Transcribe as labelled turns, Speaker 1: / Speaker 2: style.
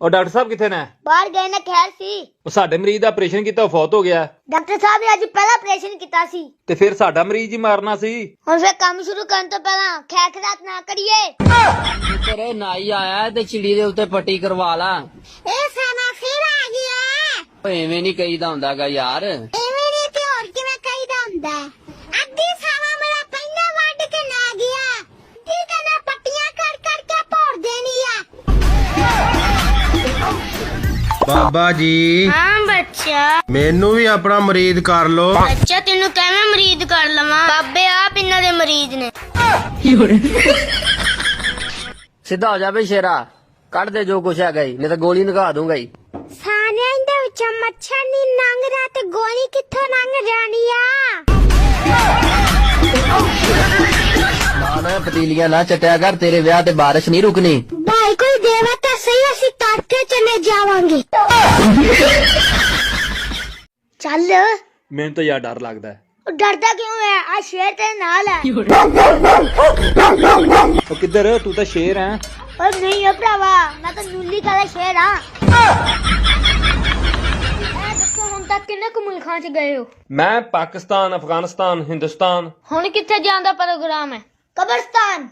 Speaker 1: और डॉक्टर साहब कितने ने?
Speaker 2: बाहर गए ने खैर सी।
Speaker 1: साडे मरीज दा ऑपरेशन कीता फौत हो गया।
Speaker 2: डॉक्टर साहब ने अज पहला ऑपरेशन कीता सी
Speaker 1: ते फिर साडा मरीज ही मारना सी।
Speaker 2: हुण फिर काम शुरू करन तो पहला खैखरात ना करिए।
Speaker 3: तेरे नाई आया ते चिड़ी दे उत्ते पट्टी करवा ला।
Speaker 2: ए साना फिर आ गया।
Speaker 3: एवें नहीं कहीदा हुंदागा यार।
Speaker 2: एवें नहीं ते और किवें कहीदा हुंदा है। अद्धी सावा मेरा पहला वड के ना गया। दी कने पट्टियां कर कर के फोड़ देनी है।
Speaker 4: बाबा जी
Speaker 2: हां बच्चा
Speaker 4: मैनू भी अपना मरीज कर लो।
Speaker 2: बच्चा तेनू किवें मरीज कर लवां? बाबे आप इन्हां दे मरीज ने।
Speaker 3: सीधा हो जा बे शेरा, कट दे जो कुछ है गई, नहीं तो गोली निका दूंगा ही।
Speaker 2: साने इंदे विच मच्छर नहीं लंघ रहा ते गोली कित्थों लंघ जानी आ?
Speaker 3: ना पतीलियां ना चटया कर, तेरे ब्याह ते बारिश नहीं रुकनी।
Speaker 2: भाई कोई देवा तो सही असी ताते चले जावांगे। चल
Speaker 1: मैंने तो यार डर लगता है।
Speaker 2: डरदा क्यों है? आ शेर तेरे नाल है।
Speaker 1: तो किधर तू तो शेर है।
Speaker 2: और नहीं है भरावा, मैं तो नुली का शेर हां। दसो हुण तक किन्ने कु मुल्कां च गए हो?
Speaker 1: मैं पाकिस्तान, अफगानिस्तान, हिंदुस्तान।
Speaker 2: हुण कित्थे जाण दा प्रोग्राम है? कब्रिस्तान।